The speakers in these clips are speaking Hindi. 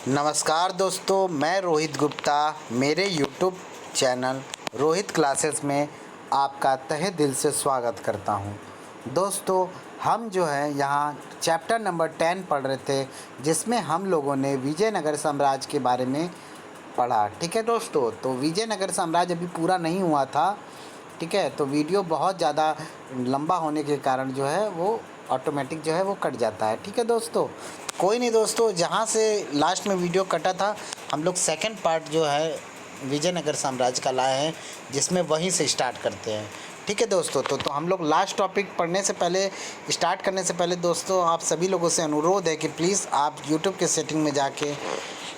नमस्कार दोस्तों, मैं रोहित गुप्ता मेरे यूट्यूब चैनल रोहित क्लासेस में आपका तहे दिल से स्वागत करता हूं। दोस्तों, हम जो है यहाँ चैप्टर नंबर 10 पढ़ रहे थे, जिसमें हम लोगों ने विजयनगर साम्राज्य के बारे में पढ़ा। ठीक है दोस्तों, तो विजयनगर साम्राज्य अभी पूरा नहीं हुआ था। ठीक है, तो वीडियो बहुत ज़्यादा लंबा होने के कारण जो है वो ऑटोमेटिक जो है वो कट जाता है। ठीक है दोस्तों, कोई नहीं दोस्तों, जहाँ से लास्ट में वीडियो कटा था हम लोग सेकंड पार्ट जो है विजयनगर साम्राज्य का लाए हैं, जिसमें वहीं से स्टार्ट करते हैं। ठीक है दोस्तों, तो हम लोग लास्ट टॉपिक पढ़ने से पहले, स्टार्ट करने से पहले दोस्तों, आप सभी लोगों से अनुरोध है कि प्लीज़ आप यूट्यूब के सेटिंग में जाके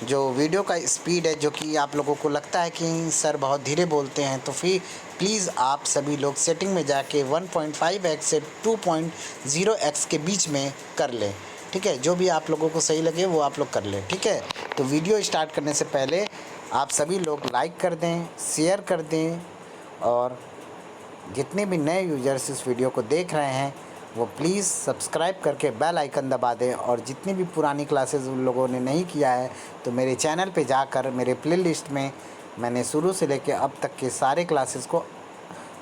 जो वीडियो का स्पीड है, जो कि आप लोगों को लगता है कि सर बहुत धीरे बोलते हैं, तो फिर प्लीज़ आप सभी लोग सेटिंग में जाके 1.5x से 2.0x के बीच में कर लें। ठीक है, जो भी आप लोगों को सही लगे वो आप लोग कर लें। ठीक है, तो वीडियो स्टार्ट करने से पहले आप सभी लोग लाइक कर दें, शेयर कर दें, और जितने भी नए यूजर्स इस वीडियो को देख रहे हैं वो प्लीज़ सब्सक्राइब करके बेल आइकन दबा दें। और जितनी भी पुरानी क्लासेस उन लोगों ने नहीं किया है तो मेरे चैनल पे जाकर मेरे प्लेलिस्ट में मैंने शुरू से लेकर अब तक के सारे क्लासेस को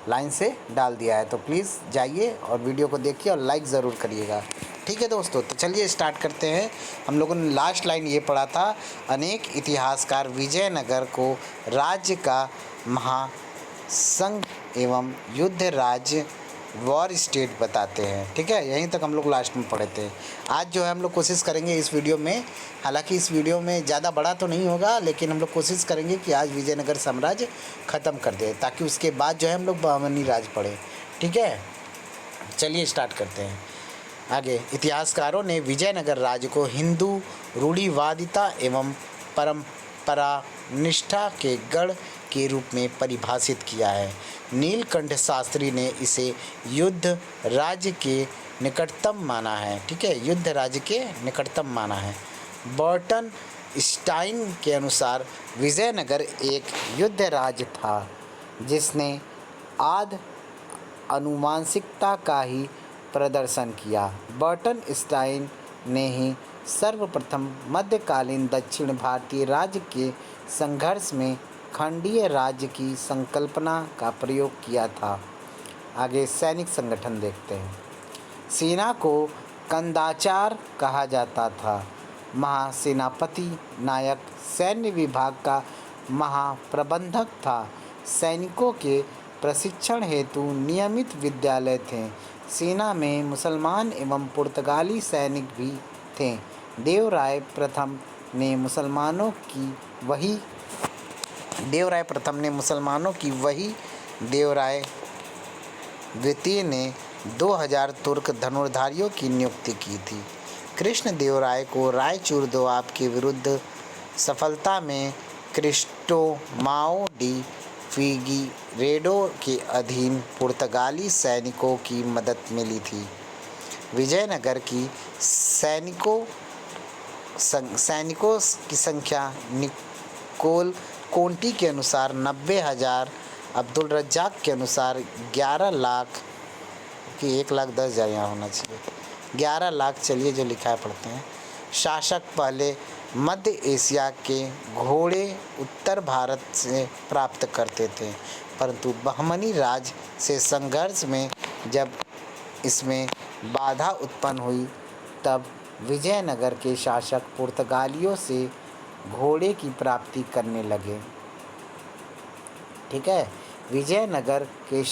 लाइन से डाल दिया है, तो प्लीज़ जाइए और वीडियो को देखिए और लाइक ज़रूर करिएगा। ठीक है दोस्तों, तो चलिए स्टार्ट करते हैं। हम लोगों ने लास्ट लाइन ये पढ़ा था, अनेक इतिहासकार विजयनगर को राज्य का महासंघ एवं युद्ध राज्य वॉर स्टेट बताते हैं। ठीक है, यहीं तक हम लोग लास्ट में पढ़े थे। आज जो है हम लोग कोशिश करेंगे इस वीडियो में, हालांकि इस वीडियो में ज़्यादा बड़ा तो नहीं होगा, लेकिन हम लोग कोशिश करेंगे कि आज विजयनगर साम्राज्य ख़त्म कर दे, ताकि उसके बाद जो है हम लोग बहमनी राज पढ़ें। ठीक है, चलिए स्टार्ट करते हैं। आगे, इतिहासकारों ने विजयनगर राज्य को हिंदू रूढ़िवादिता एवं परंपरा निष्ठा के गढ़ के रूप में परिभाषित किया है। नीलकंठ शास्त्री ने इसे युद्ध राज्य के निकटतम माना है। ठीक है, युद्ध राज्य के निकटतम माना है। बर्टन स्टाइन के अनुसार विजयनगर एक युद्ध राज्य था जिसने आद आनुवांशिकता का ही प्रदर्शन किया। बर्टन स्टाइन ने ही सर्वप्रथम मध्यकालीन दक्षिण भारतीय राज्य के संघर्ष में खंडीय राज्य की संकल्पना का प्रयोग किया था। आगे सैनिक संगठन देखते हैं। सेना को कंदाचार कहा जाता था। महासेनापति नायक सैन्य विभाग का महाप्रबंधक था। सैनिकों के प्रशिक्षण हेतु नियमित विद्यालय थे। सेना में मुसलमान एवं पुर्तगाली सैनिक भी थे। देवराय प्रथम ने मुसलमानों की वही देवराय द्वितीय ने 2000 तुर्क धनुर्धारियों की नियुक्ति की थी। कृष्ण देवराय को रायचूर दोआब के विरुद्ध सफलता में क्रिस्टोमाओ डी फिगिरेडो के अधीन पुर्तगाली सैनिकों की मदद मिली थी। विजयनगर की सैनिकों की संख्या निकोल कोंटी के अनुसार 90,000, अब्दुल रज्जाक के अनुसार 11 लाख कि 1,10,000 यहाँ होना चाहिए, 11 लाख। चलिए जो लिखा है पढ़ते हैं। शासक पहले मध्य एशिया के घोड़े उत्तर भारत से प्राप्त करते थे, परंतु बहमनी राज से संघर्ष में जब इसमें बाधा उत्पन्न हुई तब विजयनगर के शासक पुर्तगालियों से घोड़े की प्राप्ति करने लगे। ठीक है, विजयनगर के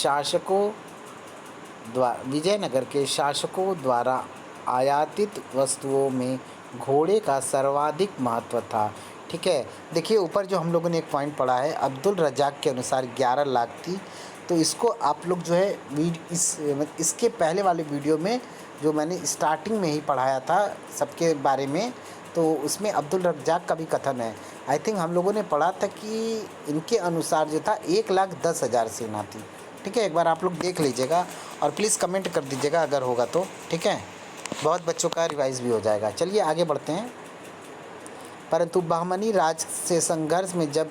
शासकों द्वारा आयातित वस्तुओं में घोड़े का सर्वाधिक महत्व था। ठीक है, देखिए ऊपर जो हम लोगों ने एक पॉइंट पढ़ा है, अब्दुल रज्जाक के अनुसार 11 लाख थी, तो इसको आप लोग जो है इसके पहले वाले वीडियो में जो मैंने स्टार्टिंग में ही पढ़ाया था सबके बारे में, तो उसमें अब्दुल रज्जाक का भी कथन है। आई थिंक हम लोगों ने पढ़ा था कि इनके अनुसार जो था 1,10,000 सेना थी। ठीक है, एक बार आप लोग देख लीजिएगा और प्लीज़ कमेंट कर दीजिएगा अगर होगा तो। ठीक है, बहुत बच्चों का रिवाइज़ भी हो जाएगा। चलिए आगे बढ़ते हैं। परंतु बहमनी राज से संघर्ष में जब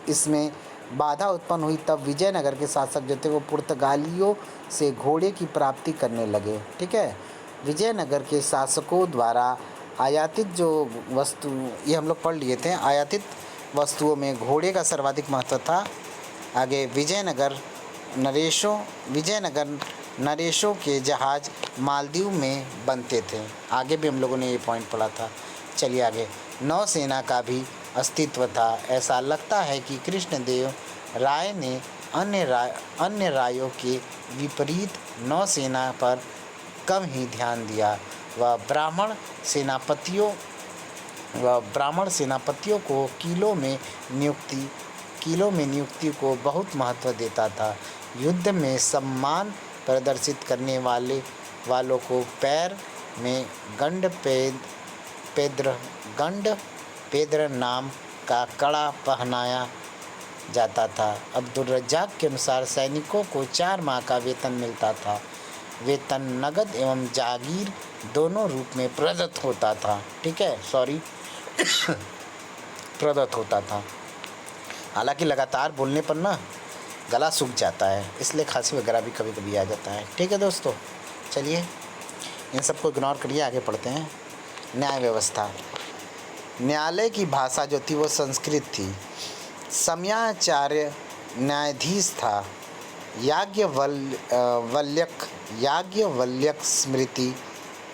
इसमें बाधा उत्पन्न हुई तब विजयनगर के शासक जो थे वो पुर्तगालियों से घोड़े की प्राप्ति करने लगे। ठीक है, विजयनगर के शासकों द्वारा आयातित जो वस्तु, ये हम लोग पढ़ लिए थे। आयातित वस्तुओं में घोड़े का सर्वाधिक महत्व था। आगे विजयनगर नरेशों के जहाज़ मालदीव में बनते थे। आगे भी हम लोगों ने ये पॉइंट पढ़ा था। चलिए आगे, नौसेना का भी अस्तित्व था। ऐसा लगता है कि कृष्णदेव राय ने अन्य रायों के विपरीत नौसेना पर कम ही ध्यान दिया। वह ब्राह्मण सेनापतियों को किलों में नियुक्ति को बहुत महत्व देता था। युद्ध में सम्मान प्रदर्शित करने वालों को पैर में गंड पेद्र नाम का कड़ा पहनाया जाता था। अब्दुल रज्जाक के अनुसार सैनिकों को 4 माह का वेतन मिलता था। वेतन नगद एवं जागीर दोनों रूप में प्रदत्त होता था। ठीक है, सॉरी प्रदत्त होता था। हालांकि लगातार बोलने पर ना गला सूख जाता है, इसलिए खांसी वगैरह भी कभी कभी आ जाता है। ठीक है दोस्तों, चलिए इन सबको इग्नोर करिए, आगे पढ़ते हैं। न्याय व्यवस्था। न्यायालय की भाषा जो थी वो संस्कृत थी। समयाचार्य न्यायाधीश था। याज्ञवल्क्य स्मृति,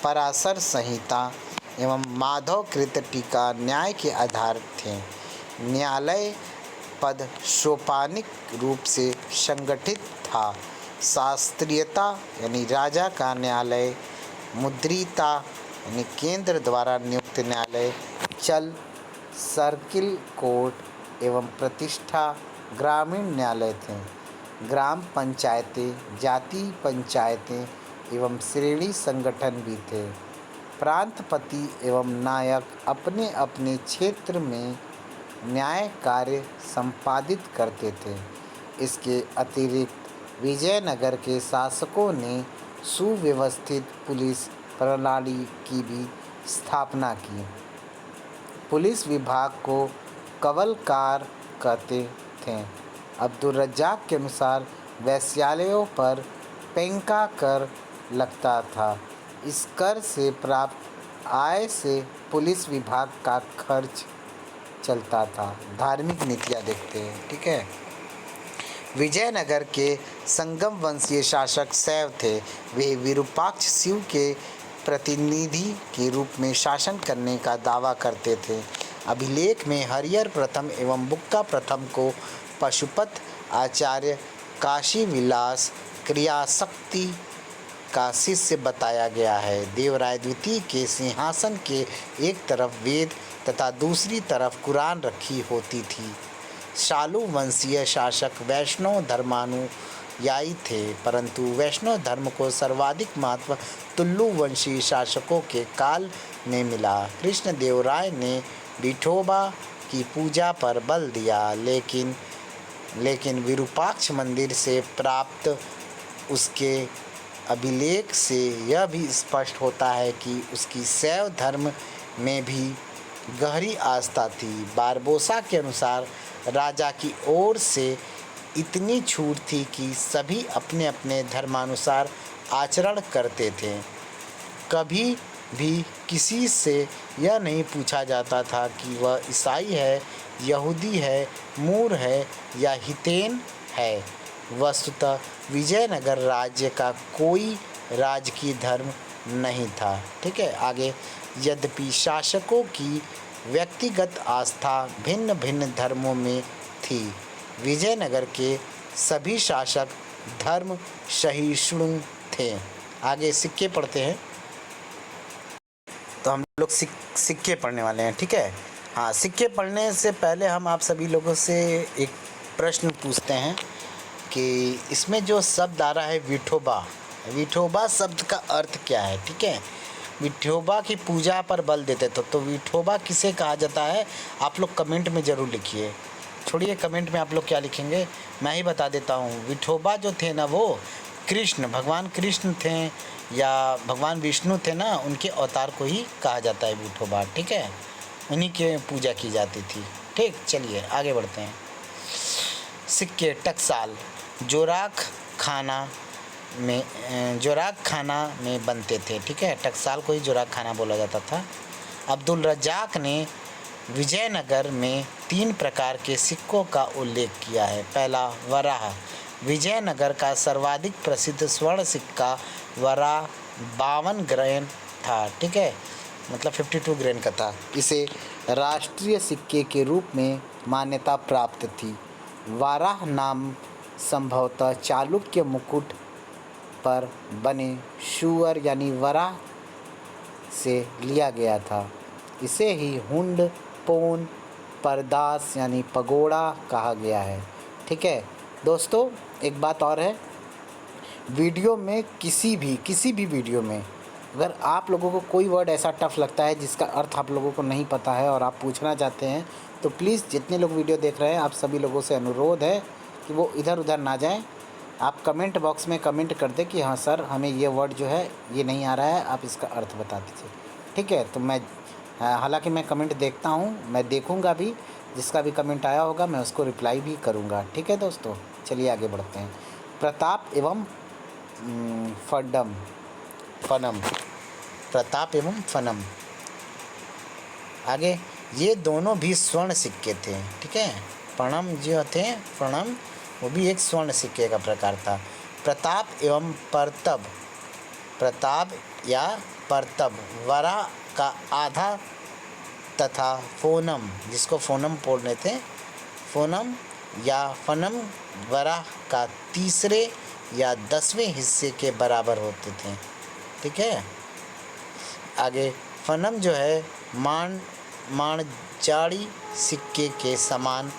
पराशर संहिता एवं माधवकृत टीका न्याय के आधार थे। न्यायालय पद सोपानिक रूप से संगठित था। शास्त्रीयता यानी राजा का न्यायालय, मुद्रिता यानी केंद्र द्वारा नियुक्त न्यायालय, चल सर्किल कोर्ट एवं प्रतिष्ठा ग्रामीण न्यायालय थे। ग्राम पंचायतें, जाति पंचायतें एवं श्रेणी संगठन भी थे। प्रांतपति एवं नायक अपने अपने क्षेत्र में न्याय कार्य संपादित करते थे। इसके अतिरिक्त विजयनगर के शासकों ने सुव्यवस्थित पुलिस प्रणाली की भी स्थापना की। पुलिस विभाग को कवलकार कहते थे। अब्दुल रज्जाक के अनुसार वेश्यालयों पर पेंका कर लगता था। इस कर से प्राप्त आय से पुलिस विभाग का खर्च चलता था। धार्मिक नीतियाँ देखते हैं। ठीक है, विजयनगर के संगम वंशीय शासक शैव थे। वे विरूपाक्ष शिव के प्रतिनिधि के रूप में शासन करने का दावा करते थे। अभिलेख में हरिहर प्रथम एवं बुक्का प्रथम को पशुपत आचार्य काशी विलास क्रियाशक्ति का शिष्य बताया गया है। देवराय द्वितीय के सिंहासन के एक तरफ वेद तथा दूसरी तरफ कुरान रखी होती थी। शालू वंशीय शासक वैष्णव धर्मानुयायी थे, परंतु वैष्णव धर्म को सर्वाधिक महत्व तुल्लु वंशीय शासकों के काल में मिला। कृष्णदेव राय ने विठोबा की पूजा पर बल दिया, लेकिन विरूपाक्ष मंदिर से प्राप्त उसके अभिलेख से यह भी स्पष्ट होता है कि उसकी शैव धर्म में भी गहरी आस्था थी। बारबोसा के अनुसार राजा की ओर से इतनी छूट थी कि सभी अपने अपने धर्मानुसार आचरण करते थे। कभी भी किसी से यह नहीं पूछा जाता था कि वह ईसाई है, यहूदी है, मूर है या हितेन है। वस्तुतः विजयनगर राज्य का कोई राजकीय धर्म नहीं था। ठीक है, आगे, यद्यपि शासकों की व्यक्तिगत आस्था भिन्न भिन्न धर्मों में थी, विजयनगर के सभी शासक धर्म सहिष्णु थे। आगे सिक्के पढ़ते हैं, तो हम लोग सिक्के पढ़ने वाले हैं। ठीक है, हाँ, सिक्के पढ़ने से पहले हम आप सभी लोगों से एक प्रश्न पूछते हैं कि इसमें जो शब्द आ रहा है विठोबा शब्द का अर्थ क्या है। ठीक है, विठोबा की पूजा पर बल देते थे, तो विठोबा किसे कहा जाता है, आप लोग कमेंट में ज़रूर लिखिए। छोड़िए कमेंट में आप लोग क्या लिखेंगे, मैं ही बता देता हूँ। विठोबा जो थे ना, वो भगवान कृष्ण थे या भगवान विष्णु थे ना, उनके अवतार को ही कहा जाता है विठोबा। ठीक है, उन्हीं के पूजा की जाती थी। ठीक, चलिए आगे बढ़ते हैं। सिक्के टकसाल जोराख खाना में बनते थे। ठीक है, टकसाल को ही जोराख खाना बोला जाता था। अब्दुल रज़ाक ने विजयनगर में 3 प्रकार के सिक्कों का उल्लेख किया है। पहला, वराह। विजयनगर का सर्वाधिक प्रसिद्ध स्वर्ण सिक्का वराह 52 ग्रेन था, ठीक है, मतलब 52 ग्रेन का था। इसे राष्ट्रीय सिक्के के रूप में मान्यता प्राप्त थी। वाराह नाम संभवतः चालुक्य मुकुट पर बने सुअर यानी वराह से लिया गया था। इसे ही हुंड पोन परदास यानी पगोड़ा कहा गया है, ठीक है। दोस्तों, एक बात और है, वीडियो में किसी भी वीडियो में अगर आप लोगों को कोई वर्ड ऐसा टफ लगता है जिसका अर्थ आप लोगों को नहीं पता है और आप पूछना चाहते हैं, तो प्लीज़ जितने लोग वीडियो देख रहे हैं आप सभी लोगों से अनुरोध है कि वो इधर उधर ना जाएं। आप कमेंट बॉक्स में कमेंट कर दें कि हाँ सर, हमें ये वर्ड जो है ये नहीं आ रहा है, आप इसका अर्थ बता दीजिए, ठीक है। तो मैं हालांकि मैं कमेंट देखता हूँ, मैं देखूँगा भी, जिसका भी कमेंट आया होगा मैं उसको रिप्लाई भी करूँगा, ठीक है। दोस्तों, चलिए आगे बढ़ते हैं। प्रताप एवं फनम, प्रताप एवं फनम। आगे, ये दोनों भी स्वर्ण सिक्के थे, ठीक है। प्रणम जो थे, प्रणम, वो भी एक स्वर्ण सिक्के का प्रकार था। प्रताप एवं परतब, प्रताप या परतब वरा का आधा तथा फोनम, जिसको फोनम बोलते थे, फोनम या फनम वरा का तीसरे या 10वें हिस्से के बराबर होते थे, ठीक है। आगे, फनम जो है माणजाड़ी सिक्के के समान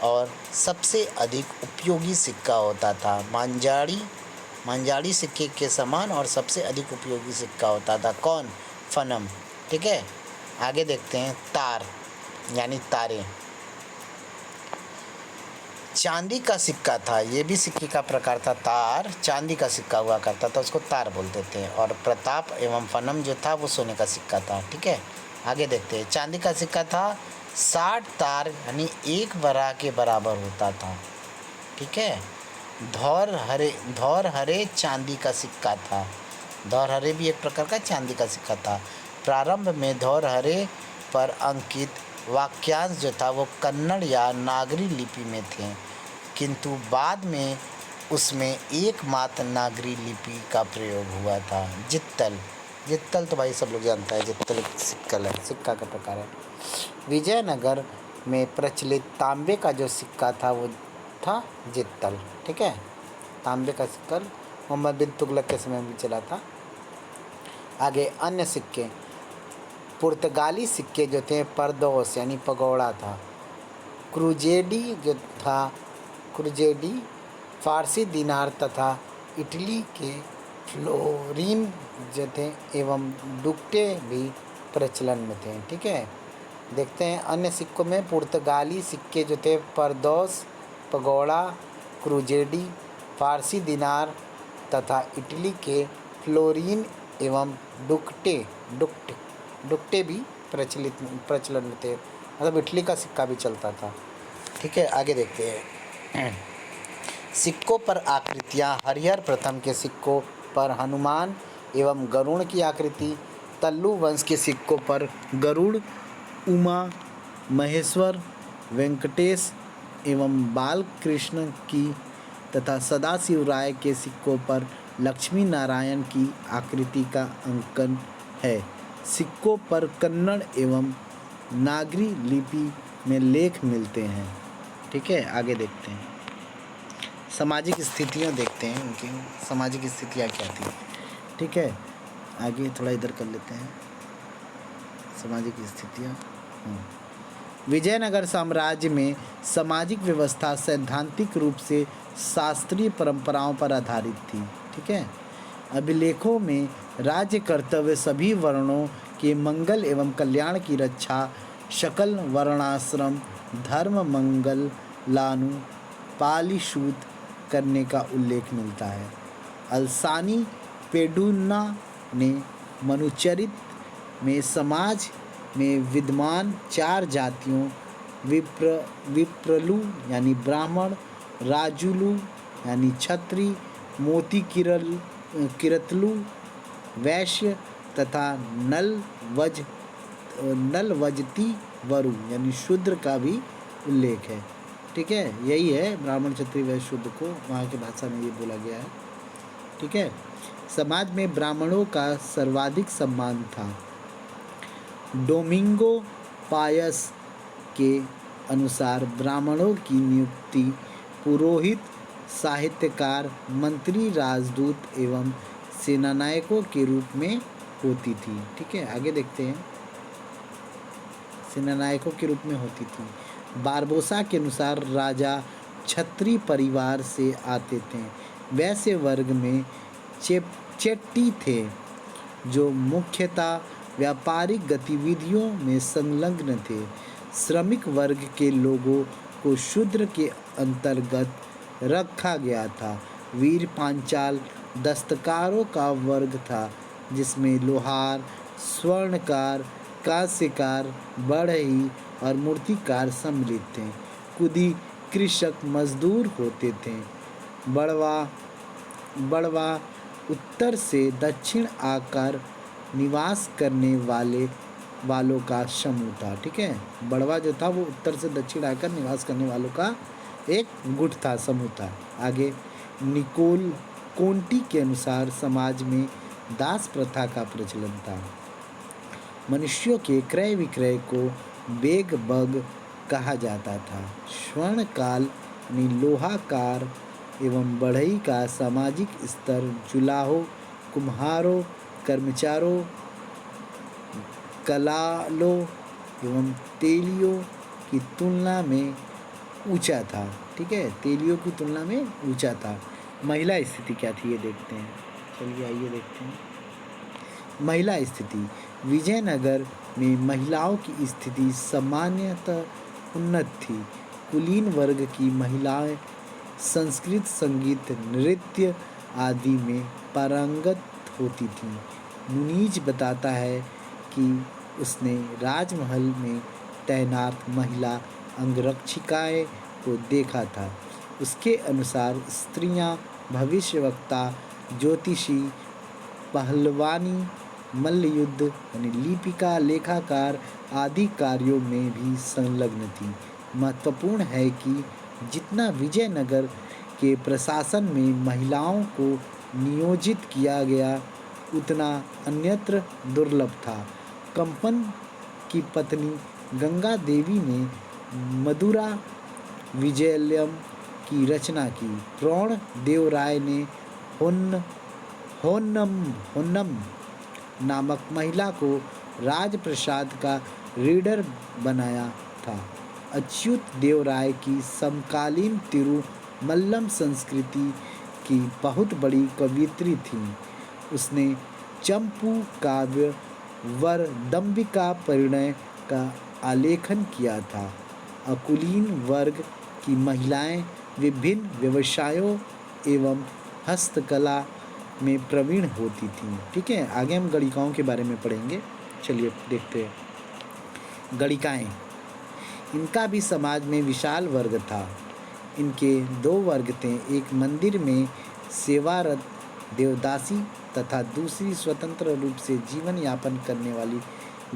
और सबसे अधिक उपयोगी सिक्का होता था। मांजाड़ी सिक्के के समान और सबसे अधिक उपयोगी सिक्का होता था। कौन? फनम, ठीक है। आगे देखते हैं, तार यानी तारे। चांदी का सिक्का था, ये भी सिक्के का प्रकार था। तार चांदी का सिक्का हुआ करता था, उसको तार बोलते थे। और प्रताप एवं फनम जो था वो सोने का सिक्का था, ठीक है। आगे देखते हैं, चांदी का सिक्का था 60 तार यानी 1 वरा के बराबर होता था, ठीक है। धौर हरे चांदी का सिक्का था। धौर हरे भी एक प्रकार का चांदी का सिक्का था। प्रारंभ में धौर हरे पर अंकित वाक्यांश जो था वो कन्नड़ या नागरी लिपि में थे, किंतु बाद में उसमें एकमात्र नागरी लिपि का प्रयोग हुआ था। जित्तल तो भाई सब लोग जानता है, जित्तल सिक्का का प्रकार है। विजयनगर में प्रचलित तांबे का जो सिक्का था वो था जित्तल, ठीक है। तांबे का सिक्का मोहम्मद बिन तुगलक के समय में चला था। आगे, अन्य सिक्के। पुर्तगाली सिक्के जो थे परदोस यानी पगोड़ा था। क्रूजेडी फारसी दिनार तथा इटली के फ्लोरिन जो थे एवं डुक्टे भी प्रचलन में थे, ठीक है। देखते हैं अन्य सिक्कों में। पुर्तगाली सिक्के जो थे परदोस, पगोड़ा, क्रूजेडी, फारसी दिनार तथा इटली के फ्लोरिन एवं डुक्टे भी प्रचलन में थे, मतलब इटली का सिक्का भी चलता था, ठीक है। आगे देखते हैं, सिक्कों पर आकृतियाँ। हरिहर प्रथम के सिक्कों पर हनुमान एवं गरुड़ की आकृति, तल्लु वंश के सिक्कों पर गरुड़, उमा महेश्वर, वेंकटेश एवं बालकृष्ण की तथा सदाशिव राय के सिक्कों पर लक्ष्मी नारायण की आकृति का अंकन है। सिक्कों पर कन्नड़ एवं नागरी लिपि में लेख मिलते हैं, ठीक है। आगे देखते हैं, सामाजिक स्थितियाँ देखते हैं, उनकी सामाजिक स्थितियाँ क्या थी, ठीक है। आगे थोड़ा इधर कर लेते हैं, सामाजिक स्थितियाँ। विजयनगर साम्राज्य में सामाजिक व्यवस्था सैद्धांतिक रूप से शास्त्रीय परंपराओं पर आधारित थी, ठीक है। अभिलेखों में राज्य कर्तव्य सभी वर्णों के मंगल एवं कल्याण की रक्षा, सकल वर्णाश्रम धर्म मंगल लानु पालिशूत करने का उल्लेख मिलता है। अल्सानी पेडुन्ना ने मनुचरित में समाज में विद्यमान 4 जातियों विप्रलु यानी ब्राह्मण, राजुलु यानी क्षत्रिय, मोती किरतलु वैश्य तथा नल वज नलवजती वरु यानी शूद्र का भी उल्लेख है। ठीक है, यही है ब्राह्मण क्षत्रिय वैश्य शूद्र को वहाँ की भाषा में ये बोला गया है। ठीक है, समाज में ब्राह्मणों का सर्वाधिक सम्मान था। डोमिंगो पायस के अनुसार ब्राह्मणों की नियुक्ति पुरोहित, साहित्यकार, मंत्री, राजदूत एवं सेनानायकों के रूप में होती थी। ठीक है, आगे देखते हैं। सेनानायकों के रूप में होती थी। बारबोसा के अनुसार राजा क्षत्रिय परिवार से आते थे। वैश्य वर्ग में चेट्टी थे जो मुख्यतः व्यापारिक गतिविधियों में संलग्न थे। श्रमिक वर्ग के लोगों को शूद्र के अंतर्गत रखा गया था। वीर पांचाल दस्तकारों का वर्ग था जिसमें लोहार, स्वर्णकार, कांस्यकार, बढ़ई और मूर्तिकार सम्मिलित थे। कुदी कृषक मजदूर होते थे। बड़वा उत्तर से दक्षिण आकर निवास करने वालों का समूह था। ठीक है, बड़वा जो था वो उत्तर से दक्षिण आकर निवास करने वालों का एक गुट था, समूह था। आगे निकोल कोंटी के अनुसार समाज में दास प्रथा का प्रचलन था। मनुष्यों के क्रय विक्रय को बेग बग कहा जाता था। स्वर्ण काल में लोहाकार एवं बढ़ई का सामाजिक स्तर जुलाहों, कुम्हारों, कर्मचारों, कलालों एवं तेलियों की तुलना में ऊंचा था। ठीक है, तेलियों की तुलना में ऊंचा था। महिला स्थिति क्या थी ये देखते हैं। चलिए आइए देखते हैं। महिला स्थिति। विजयनगर में महिलाओं की स्थिति सामान्यतः उन्नत थी। कुलीन वर्ग की महिलाएं संस्कृत, संगीत, नृत्य आदि में पारंगत होती थीं। मुनीज बताता है कि उसने राजमहल में तैनात महिला अंगरक्षिकाएं को देखा था। उसके अनुसार स्त्रियां भविष्यवक्ता, ज्योतिषी, पहलवानी, मल्लयुद्ध यानी लिपिका, लेखाकार आदि कार्यों में भी संलग्न थी। महत्वपूर्ण है कि जितना विजयनगर के प्रशासन में महिलाओं को नियोजित किया गया उतना अन्यत्र दुर्लभ था। कंपन की पत्नी गंगा देवी ने मधुरा विजयलयम की रचना की। प्रोण देवराय ने होन्नम नामक महिला को राजप्रसाद का रीडर बनाया था। अच्युत देवराय की समकालीन तिरुमल्लम संस्कृति की बहुत बड़ी कवियत्री थी। उसने चंपू काव्य वरदंबिका परिणय का आलेखन किया था। अकुलीन वर्ग की महिलाएं विभिन्न व्यवसायों एवं हस्तकला में प्रवीण होती थीं। ठीक है, आगे हम गणिकाओं के बारे में पढ़ेंगे। चलिए देखते हैं। गणिकाएं, इनका भी समाज में विशाल वर्ग था। इनके दो वर्ग थे, एक मंदिर में सेवारत देवदासी तथा दूसरी स्वतंत्र रूप से जीवन यापन करने वाली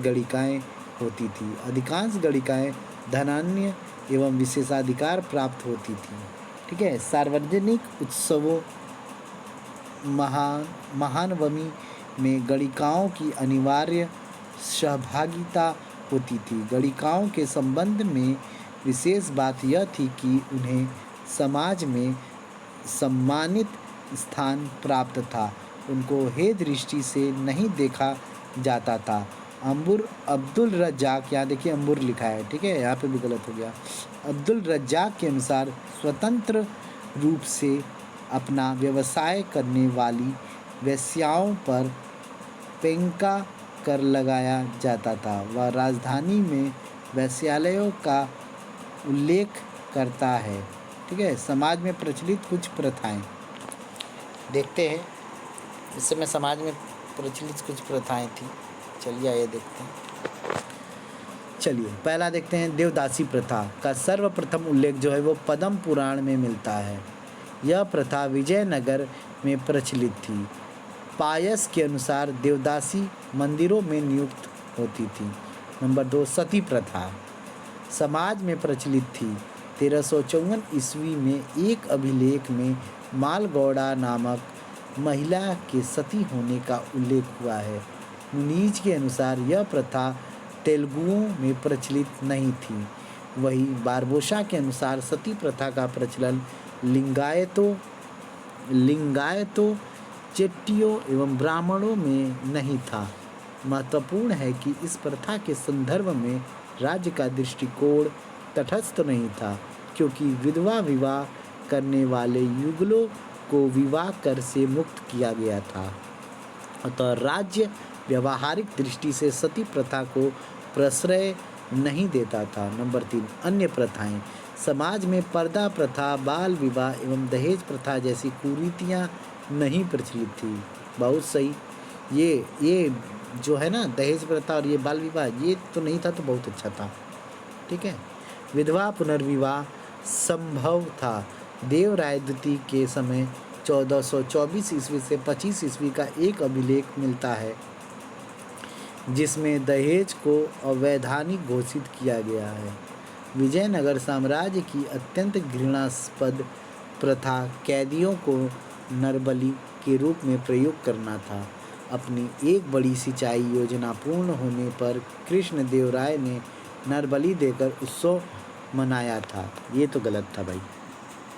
गणिकाएं होती थी। अधिकांश गणिकाएं धनान्य एवं विशेषाधिकार प्राप्त होती थी। ठीक है, सार्वजनिक उत्सवों महानवमी में गणिकाओं की अनिवार्य सहभागिता होती थी। गणिकाओं के संबंध में विशेष बात यह थी कि उन्हें समाज में सम्मानित स्थान प्राप्त था। उनको हे दृष्टि से नहीं देखा जाता था। अब्दुल रज्जाक, यहाँ देखिए अंबुर लिखा है, ठीक है, यहाँ पे भी गलत हो गया। अब्दुल रज्जाक के अनुसार स्वतंत्र रूप से अपना व्यवसाय करने वाली वेश्याओं पर पेंका कर लगाया जाता था। वह राजधानी में वेश्यालयों का उल्लेख करता है। ठीक है, समाज में प्रचलित कुछ प्रथाएं देखते हैं। इस समय समाज में प्रचलित कुछ प्रथाएं थी। चलिए आइए देखते हैं। चलिए पहला देखते हैं। देवदासी प्रथा का सर्वप्रथम उल्लेख जो है वो पद्म पुराण में मिलता है। यह प्रथा विजयनगर में प्रचलित थी। पायस के अनुसार देवदासी मंदिरों में नियुक्त होती थी। नंबर 2 सती प्रथा समाज में प्रचलित थी। 1354 ईस्वी में एक अभिलेख में मालगौड़ा नामक महिला के सती होने का उल्लेख हुआ है। मुनीज के अनुसार यह प्रथा तेलुगुओं में प्रचलित नहीं थी। वहीं बारबोसा के अनुसार सती प्रथा का प्रचलन लिंगायतों, चेट्टियों एवं ब्राह्मणों में नहीं था। महत्वपूर्ण है कि इस प्रथा के संदर्भ में राज्य का दृष्टिकोण तटस्थ नहीं था, क्योंकि विधवा विवाह करने वाले युगलों को विवाह कर से मुक्त किया गया था। अतः राज्य व्यावहारिक दृष्टि से सती प्रथा को प्रश्रय नहीं देता था। नंबर 3 अन्य प्रथाएं समाज में पर्दा प्रथा, बाल विवाह एवं दहेज प्रथा जैसी कुरीतियाँ नहीं प्रचलित थी। बहुत सही। ये जो है ना दहेज प्रथा और ये बाल विवाह ये तो नहीं था, तो बहुत अच्छा था। ठीक है। विधवा पुनर्विवाह संभव था। देवराय द्वितीय के समय 1424 ईस्वी से 25 ईस्वी का एक अभिलेख मिलता है, जिसमें दहेज को अवैधानिक घोषित किया गया है। विजयनगर साम्राज्य की अत्यंत घृणास्पद प्रथा कैदियों को नरबलि के रूप में प्रयोग करना था। अपनी एक बड़ी सिंचाई योजना पूर्ण होने पर कृष्णदेवराय ने नरबलि देकर उत्सव मनाया था। ये तो गलत था भाई,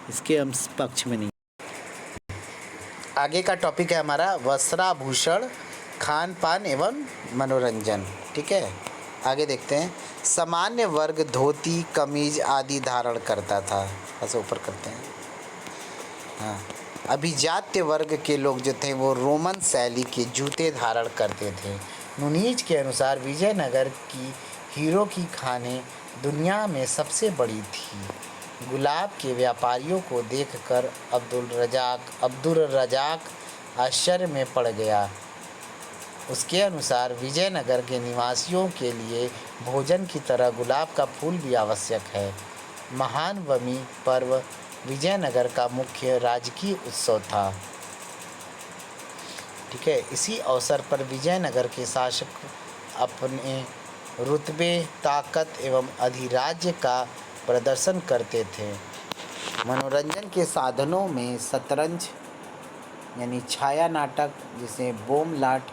इसके हम पक्ष में नहीं। आगे का टॉपिक है हमारा वस्त्राभूषण, खान पान एवं मनोरंजन। ठीक है, आगे देखते हैं। सामान्य वर्ग धोती, कमीज आदि धारण करता था। ऐसे ऊपर करते हैं। हाँ, अभिजात्य वर्ग के लोग जो थे वो रोमन शैली के जूते धारण करते थे। नुनीज के अनुसार विजयनगर की हीरो की खानें दुनिया में सबसे बड़ी थी। गुलाब के व्यापारियों को देखकर अब्दुल रजाक आश्चर्य में पड़ गया। उसके अनुसार विजयनगर के निवासियों के लिए भोजन की तरह गुलाब का फूल भी आवश्यक है। महानवमी पर्व विजयनगर का मुख्य राजकीय उत्सव था। ठीक है, इसी अवसर पर विजयनगर के शासक अपने रुतबे, ताकत एवं अधिराज्य का प्रदर्शन करते थे। मनोरंजन के साधनों में शतरंज यानी छाया नाटक जिसे बोमलाट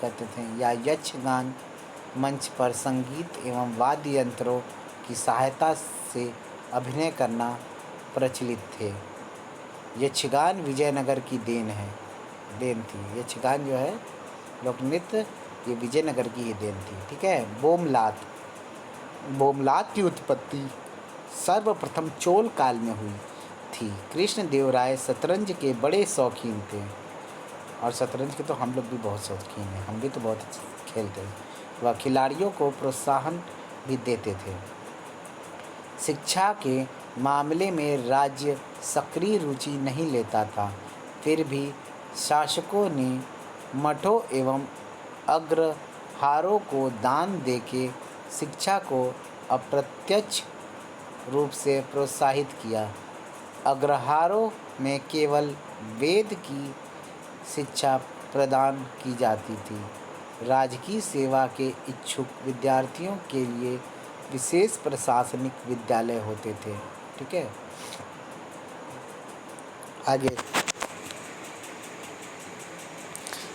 कहते थे या यक्षगान, मंच पर संगीत एवं वाद्य यंत्रों की सहायता से अभिनय करना प्रचलित थे। यक्षगान विजयनगर की देन थी। यक्षगान जो है लोक नृत्य, ये विजयनगर की ही देन थी। ठीक है। बोमलात की उत्पत्ति सर्वप्रथम चोल काल में हुई थी। कृष्णदेवराय शतरंज के बड़े शौकीन थे, और शतरंज के तो हम लोग भी बहुत शौकीन हैं, हम भी तो बहुत अच्छा खेलते हैं। वह खिलाड़ियों को प्रोत्साहन भी देते थे। शिक्षा के मामले में राज्य सक्रिय रुचि नहीं लेता था, फिर भी शासकों ने मठों एवं अग्रहारों को दान देके शिक्षा को अप्रत्यक्ष रूप से प्रोत्साहित किया। अग्रहारों में केवल वेद की शिक्षा प्रदान की जाती थी। राजकीय सेवा के इच्छुक विद्यार्थियों के लिए विशेष प्रशासनिक विद्यालय होते थे। ठीक है, आगे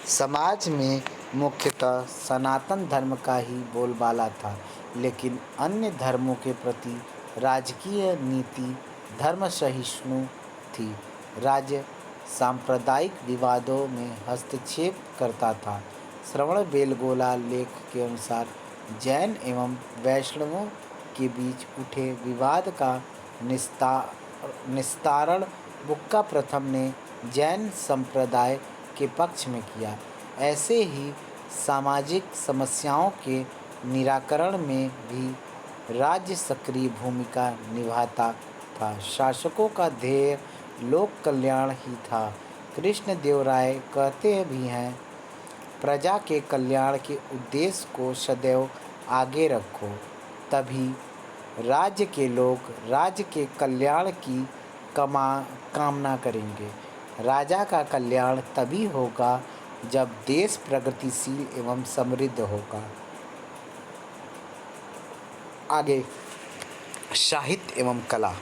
समाज में मुख्यतः सनातन धर्म का ही बोलबाला था, लेकिन अन्य धर्मों के प्रति राजकीय नीति धर्म सहिष्णु थी। राज्य सांप्रदायिक विवादों में हस्तक्षेप करता था। श्रवण बेलगोला लेख के अनुसार जैन एवं वैष्णवों के बीच उठे विवाद का निस्तारण बुक्का प्रथम ने जैन संप्रदाय के पक्ष में किया। ऐसे ही सामाजिक समस्याओं के निराकरण में भी राज्य सक्रिय भूमिका निभाता था। शासकों का ध्येय लोक कल्याण ही था। कृष्णदेवराय कहते भी हैं, प्रजा के कल्याण के उद्देश्य को सदैव आगे रखो, तभी राज्य के लोग राज्य के कल्याण की कामना करेंगे। राजा का कल्याण तभी होगा जब देश प्रगतिशील एवं समृद्ध होगा। आगे साहित्य एवं कला।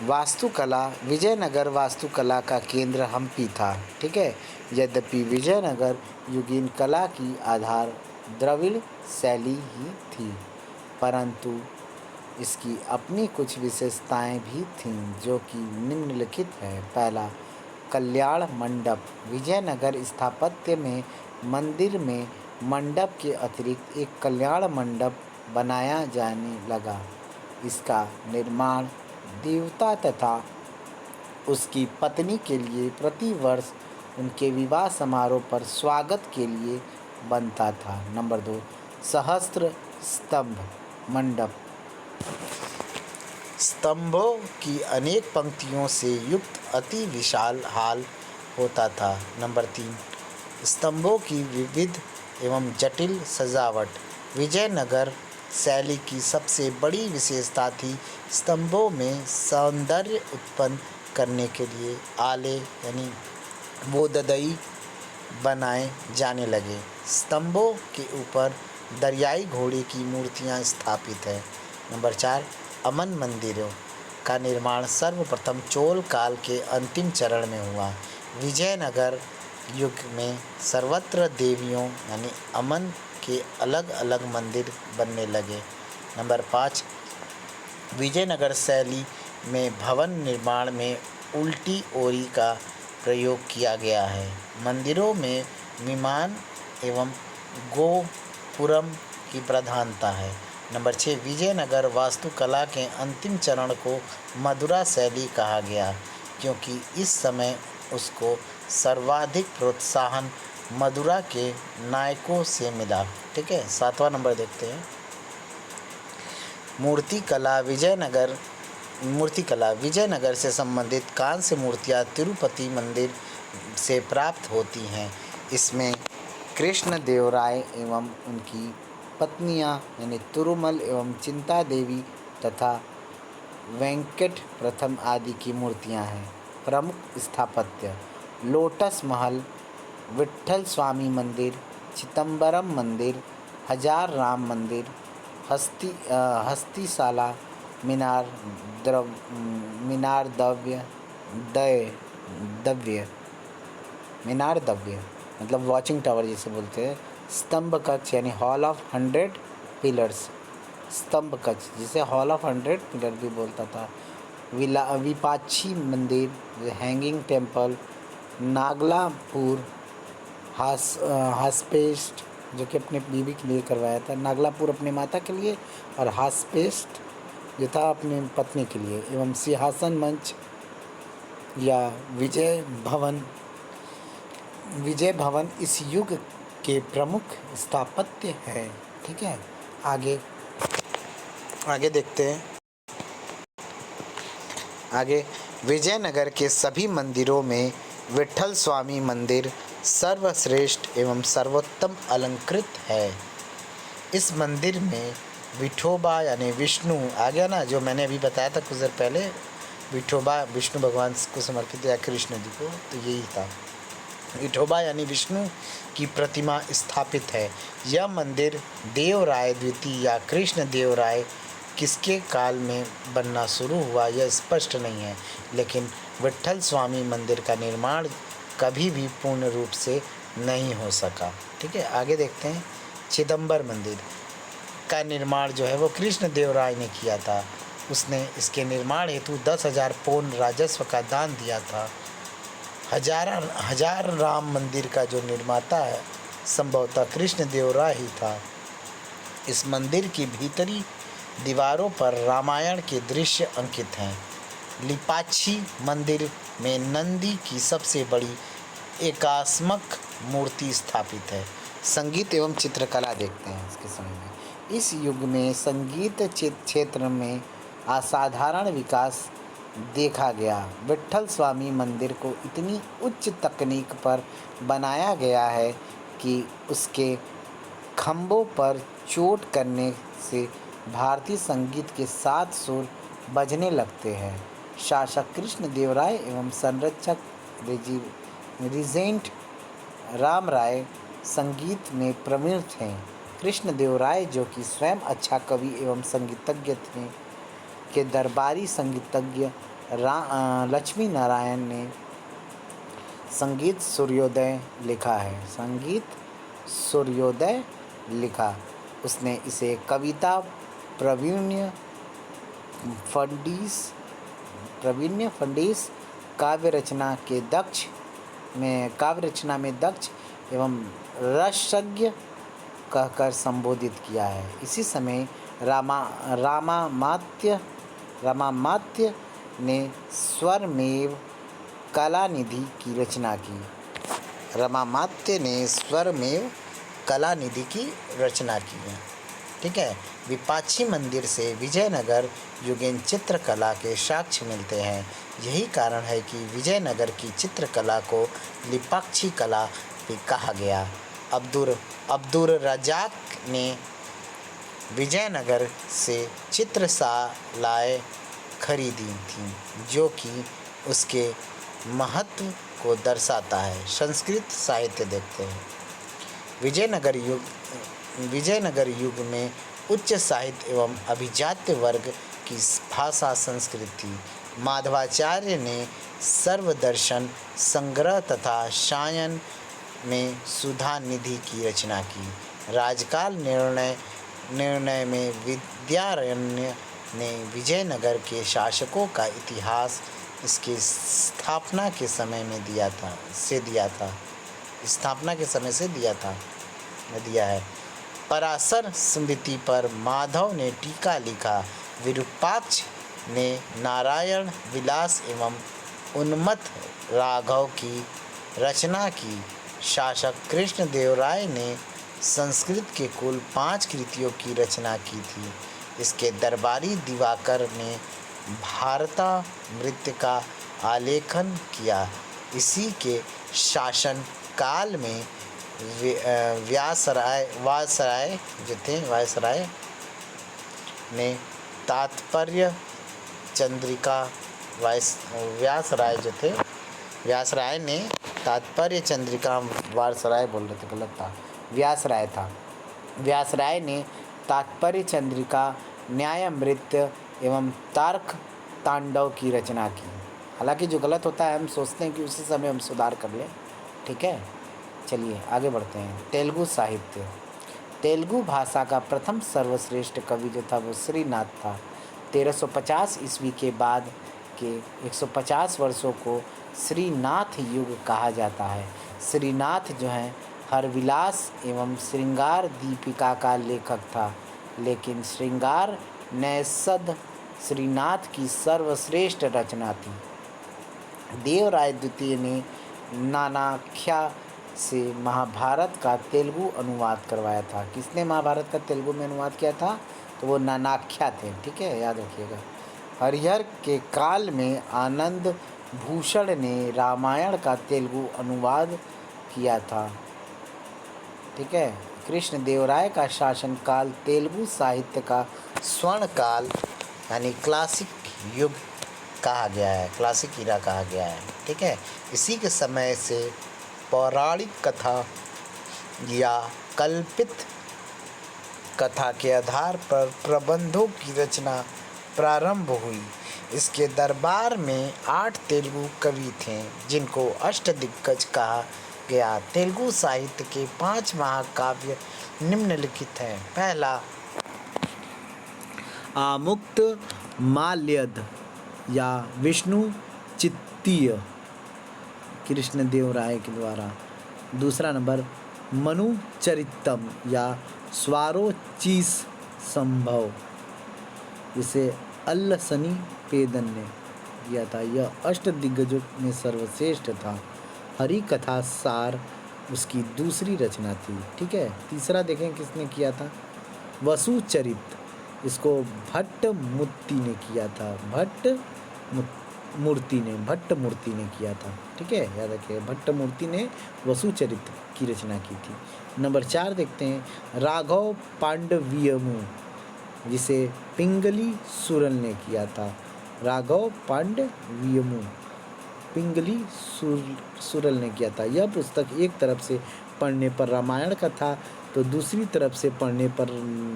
वास्तुकला। विजयनगर वास्तुकला का केंद्र हम्पी था। ठीक है। यद्यपि विजयनगर युगीन कला की आधार द्रविड़ शैली ही थी, परंतु इसकी अपनी कुछ विशेषताएं भी थीं जो कि निम्नलिखित है। पहला, कल्याण मंडप। विजयनगर स्थापत्य में मंदिर में मंडप के अतिरिक्त एक कल्याण मंडप बनाया जाने लगा। इसका निर्माण देवता तथा उसकी पत्नी के लिए प्रति वर्ष उनके विवाह समारोह पर स्वागत के लिए बनता था। नंबर 2, सहस्त्र स्तंभ मंडप। स्तंभों की अनेक पंक्तियों से युक्त अति विशाल हाल होता था। नंबर 3, स्तंभों की विविध एवं जटिल सजावट। विजयनगर शैली की सबसे बड़ी विशेषता थी स्तंभों में सौंदर्य उत्पन्न करने के लिए आले यानी बोददई बनाए जाने लगे। स्तंभों के ऊपर दरियाई घोड़े की मूर्तियां स्थापित है। नंबर 4, अमन मंदिरों का निर्माण सर्वप्रथम चोल काल के अंतिम चरण में हुआ। विजयनगर युग में सर्वत्र देवियों यानी अमन के अलग अलग मंदिर बनने लगे। नंबर 5, विजयनगर शैली में भवन निर्माण में उल्टी ओरी का प्रयोग किया गया है। मंदिरों में विमान एवं गोपुरम की प्रधानता है। नंबर 6, विजयनगर वास्तुकला के अंतिम चरण को मधुरा शैली कहा गया क्योंकि इस समय उसको सर्वाधिक प्रोत्साहन मधुरा के नायकों से मिला। ठीक है। 7वां नंबर देखते हैं। मूर्तिकला। विजयनगर से संबंधित कांस्य मूर्तियाँ तिरुपति मंदिर से प्राप्त होती हैं। इसमें कृष्ण देव राय एवं उनकी पत्नियां यानी तिरुमल एवं चिंता देवी तथा वेंकट प्रथम आदि की मूर्तियां हैं। प्रमुख स्थापत्य। लोटस महल, विट्ठल स्वामी मंदिर, चिदंबरम मंदिर, हजार राम मंदिर, हस्तिशाला, मीनार दव्य मतलब वॉचिंग टावर जिसे बोलते हैं। स्तंभ कक्ष यानी हॉल ऑफ 100 पिलर्स, स्तंभ कक्ष जिसे हॉल ऑफ 100 पिलर भी बोलता था। विपाक्षी मंदिर, हैंगिंग टेम्पल, नागलापुर हासपेस्ट जो कि अपने बीवी के लिए करवाया था, नागलापुर अपने माता के लिए और हासपेस्ट जो था अपनी पत्नी के लिए, एवं सिंहासन मंच या विजय भवन इस युग के प्रमुख स्थापत्य है। ठीक है। आगे देखते हैं। आगे विजयनगर के सभी मंदिरों में विट्ठल स्वामी मंदिर सर्वश्रेष्ठ एवं सर्वोत्तम अलंकृत है। इस मंदिर में विठोबा यानी विष्णु आ गया ना, जो मैंने अभी बताया था कुछ देर पहले, विठोबा विष्णु भगवान को समर्पित या कृष्ण जी को, तो यही था। विठोबा यानी विष्णु की प्रतिमा स्थापित है। यह मंदिर देवराय द्वितीय या कृष्ण देव राय किसके काल में बनना शुरू हुआ यह स्पष्ट नहीं है, लेकिन विट्ठल स्वामी मंदिर का निर्माण कभी भी पूर्ण रूप से नहीं हो सका। ठीक है। आगे देखते हैं। चिदंबर मंदिर का निर्माण जो है वो कृष्ण देव राय ने किया था। उसने इसके निर्माण हेतु 10,000 पौंड राजस्व का दान दिया था। हजार राम मंदिर का जो निर्माता है संभवतः कृष्ण देव राय ही था। इस मंदिर की भीतरी दीवारों पर रामायण के दृश्य अंकित हैं। लिपाक्षी मंदिर में नंदी की सबसे बड़ी एकास्मक मूर्ति स्थापित है। संगीत एवं चित्रकला देखते हैं इसके समय में। इस युग में संगीत क्षेत्र में असाधारण विकास देखा गया। विट्ठल स्वामी मंदिर को इतनी उच्च तकनीक पर बनाया गया है कि उसके खंभों पर चोट करने से भारतीय संगीत के 7 सुर बजने लगते हैं। शासक कृष्ण देव राय एवं संरक्षक रीजेंट राम राय संगीत में प्रवीण थे। कृष्णदेव राय जो कि स्वयं अच्छा कवि एवं संगीतज्ञ थे के दरबारी संगीतज्ञ लक्ष्मी नारायण ने संगीत सूर्योदय लिखा है। संगीत सूर्योदय लिखा। उसने इसे कविता प्रवीण्य फंडीस काव्य रचना में दक्ष एवं रसज्ञ कहकर संबोधित किया है। इसी समय रामामात्य ने स्वरमेव कलानिधि की रचना की। रामामात्य ने स्वरमेव कलानिधि की रचना की है। ठीक है। विपाक्षी मंदिर से विजयनगर युगीन चित्रकला के साक्ष्य मिलते हैं। यही कारण है कि विजयनगर की चित्रकला को लिपाक्षी कला भी कहा गया। अब्दुर रज़ाक ने विजयनगर से चित्रशालाएँ खरीदी थीं, जो कि उसके महत्व को दर्शाता है। संस्कृत साहित्य देखते हैं। विजयनगर युग में उच्च साहित्य एवं अभिजात्य वर्ग की भाषा संस्कृत थी। माधवाचार्य ने सर्वदर्शन संग्रह तथा सायन में सुधा निधि की रचना की। राजकाल निर्णय में विद्यारण्य ने विजयनगर के शासकों का इतिहास इसके स्थापना के समय में दिया है। पराशर स्मृति पर माधव ने टीका लिखा। विरूपाक्ष ने नारायण विलास एवं उन्मत्त राघव की रचना की। शासक कृष्णदेव राय ने संस्कृत के कुल 5 कृतियों की रचना की थी। इसके दरबारी दिवाकर ने भारतामृत का आलेखन किया। इसी के शासन काल में वायसराय ने तात्पर्य चंद्रिका व्यासराय ने तात्पर्य चंद्रिका, न्यायामृत एवं तार्क तांडव की रचना की। हालांकि जो गलत होता है हम सोचते हैं कि उसी समय हम सुधार कर लें। ठीक है, चलिए आगे बढ़ते हैं। तेलुगु साहित्य। तेलुगु भाषा का प्रथम सर्वश्रेष्ठ कवि जो था वो श्रीनाथ था। 1350 ईस्वी के बाद के 150 वर्षों को श्रीनाथ युग कहा जाता है। श्रीनाथ जो है हरविलास एवं श्रृंगार दीपिका का लेखक था, लेकिन श्रृंगार नैषध श्रीनाथ की सर्वश्रेष्ठ रचना थी। देवराय द्वितीय ने नानाख्या से महाभारत का तेलुगु अनुवाद करवाया था। किसने महाभारत का तेलुगु में अनुवाद किया था? तो वो नानाख्या थे। ठीक है, याद रखिएगा। हरिहर के काल में आनंद भूषण ने रामायण का तेलुगु अनुवाद किया था। ठीक है। कृष्णदेवराय का शासनकाल तेलुगु साहित्य का स्वर्ण काल यानी क्लासिक युग कहा गया है, क्लासिक इरा कहा गया है। ठीक है। इसी के समय से पौराणिक कथा या कल्पित कथा के आधार पर प्रबंधों की रचना प्रारंभ हुई। इसके दरबार में 8 तेलुगु कवि थे जिनको अष्टदिग्गज कहा गया। तेलुगु साहित्य के 5 महाकाव्य निम्नलिखित हैं। पहला आमुक्त माल्यद या विष्णु चित्तीय, कृष्णदेव राय के द्वारा। दूसरा नंबर मनु चरितम या स्वारोचिस संभव, इसे अल्लसनी पेदन ने किया था। यह अष्टदिग्गजों में सर्वश्रेष्ठ था। हरि कथा सार उसकी दूसरी रचना थी। ठीक है। तीसरा देखें किसने किया था? वसुचरित, इसको भट्टमूर्ति ने किया था। भट्टमूर्ति ने किया था। ठीक है, याद रखिए, भट्टमूर्ति ने वसुचरित की रचना की थी। नंबर 4 देखते हैं राघव पांडवियमु, जिसे पिंगली सुरल ने किया था। राघव पांडवियमु पिंगली सुरल ने किया था। यह पुस्तक एक तरफ से पढ़ने पर रामायण कथा तो दूसरी तरफ से पढ़ने पर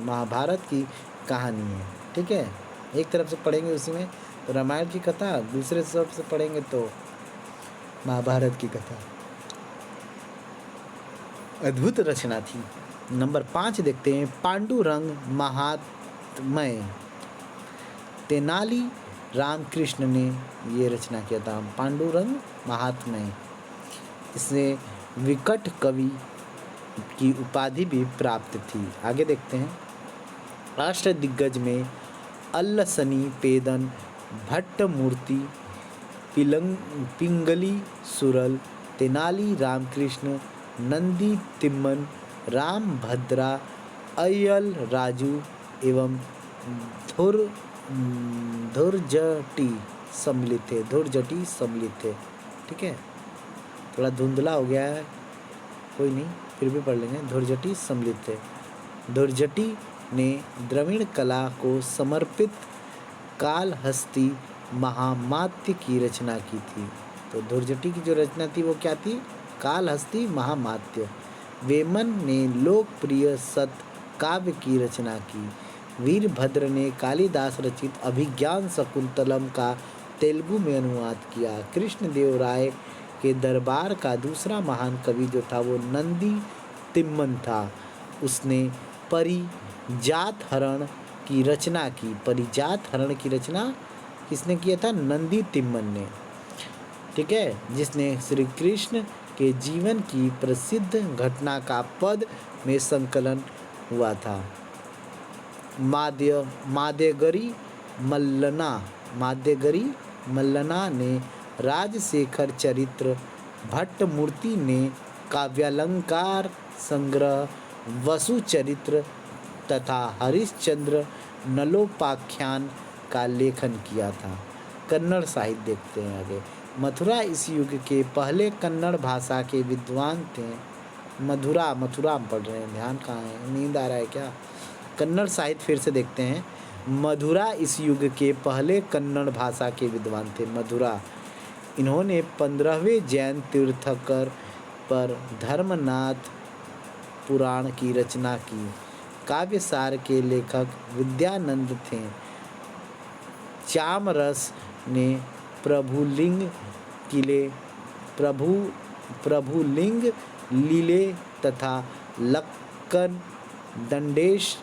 महाभारत की कहानी है। ठीक है, एक तरफ से पढ़ेंगे उसी में तो रामायण की कथा, दूसरे तरफ से पढ़ेंगे तो महाभारत की कथा। अद्भुत रचना थी। नंबर 5 देखते हैं, पांडुरंग महात्म्य। तेनाली रामकृष्ण ने ये रचना किया था, पांडुरंग महात्म्य। इसने विकट कवि की उपाधि भी प्राप्त थी। आगे देखते हैं, अष्टदिग्गज में अल्लसनी पेदन भट्टमूर्ति पिंगली सुरल तेनाली रामकृष्ण नंदी तिम्मन रामभद्रा अय्यल राजू एवं धुर्जटी सम्मिलित थे। ठीक है, थोड़ा धुंधला हो गया है, कोई नहीं, फिर भी पढ़ लेंगे। धुर्जटी सम्मिलित थे। धुर्जटी ने द्रविड़ कला को समर्पित कालहस्ती महामात्य की रचना की थी। तो धुर्जटी की जो रचना थी वो क्या थी? कालहस्ती महामात्य। वेमन ने लोकप्रिय सत काव्य की रचना की। वीरभद्र ने कालिदास रचित अभिज्ञान शकुंतलम का तेलुगु में अनुवाद किया। कृष्णदेव राय के दरबार का दूसरा महान कवि जो था वो नंदी तिम्मन था। उसने परिजात हरण की रचना की। परिजात हरण की रचना किसने किया था? नंदी तिम्मन ने। ठीक है, जिसने श्री कृष्ण के जीवन की प्रसिद्ध घटना का पद में संकलन हुआ था। मादेगरी मल्लना ने राजशेखर चरित्र, भट्टमूर्ति ने काव्यालंकार संग्रह, वसु चरित्र तथा हरिश्चंद्र नलोपाख्यान का लेखन किया था। कन्नड़ साहित्य देखते हैं आगे। मथुरा इस युग के पहले कन्नड़ भाषा के विद्वान थे। मथुरा में पढ़ रहे हैं, ध्यान कहाँ है? नींद आ रहा है क्या? कन्नड़ साहित्य फिर से देखते हैं। मधुरा इस युग के पहले कन्नड़ भाषा के विद्वान थे। मधुरा, इन्होंने 15वें जैन तीर्थंकर पर धर्मनाथ पुराण की रचना की। काव्यसार के लेखक विद्यानंद थे। चामरस ने प्रभुलिंग लीले तथा लक्कन दंडेश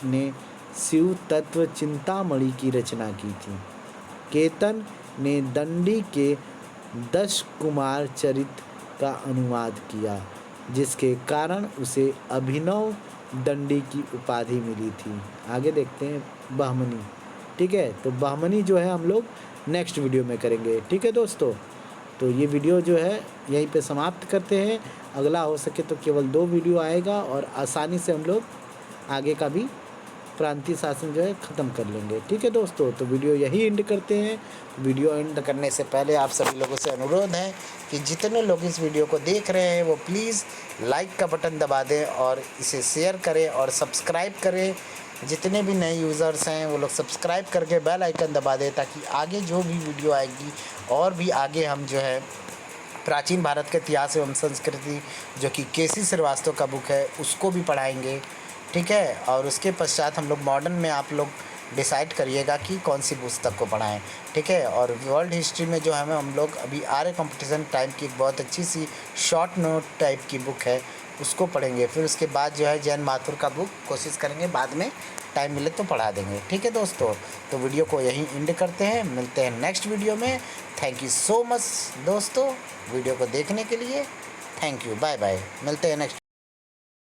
ने शिव तत्व चिंतामणि की रचना की थी। केतन ने दंडी के 10 कुमार चरित का अनुवाद किया, जिसके कारण उसे अभिनव दंडी की उपाधि मिली थी। आगे देखते हैं बहमनी। ठीक है, तो बहमनी जो है हम लोग नेक्स्ट वीडियो में करेंगे। ठीक है दोस्तों, तो ये वीडियो जो है यहीं पे समाप्त करते हैं। अगला हो सके तो केवल 2 वीडियो आएगा और आसानी से हम लोग आगे का भी प्रांतीय शासन जो है ख़त्म कर लेंगे। ठीक है दोस्तों, तो वीडियो यही एंड करते हैं। वीडियो एंड करने से पहले आप सभी लोगों से अनुरोध है कि जितने लोग इस वीडियो को देख रहे हैं वो प्लीज़ लाइक का बटन दबा दें और इसे शेयर करें और सब्सक्राइब करें। जितने भी नए यूज़र्स हैं वो लोग सब्सक्राइब करके बेल आइकन दबा दें, ताकि आगे जो भी वीडियो आएगी और भी आगे हम जो है प्राचीन भारत के इतिहास एवं संस्कृति जो कि केसी श्रीवास्तव का बुक है उसको भी पढ़ाएंगे। ठीक है, और उसके पश्चात हम लोग मॉडर्न में आप लोग डिसाइड करिएगा कि कौन सी पुस्तक को पढ़ाएं। ठीक है, और वर्ल्ड हिस्ट्री में जो है हम लोग अभी आर्य कंपटीशन टाइम की एक बहुत अच्छी सी शॉर्ट नोट टाइप की बुक है उसको पढ़ेंगे। फिर उसके बाद जो है जैन माथुर का बुक कोशिश करेंगे, बाद में टाइम मिले तो पढ़ा देंगे। ठीक है दोस्तों, तो वीडियो को यहीं एंड करते हैं, मिलते हैं नेक्स्ट वीडियो में। थैंक यू सो मच दोस्तों वीडियो को देखने के लिए। थैंक यू, बाय बाय, मिलते हैं नेक्स्ट।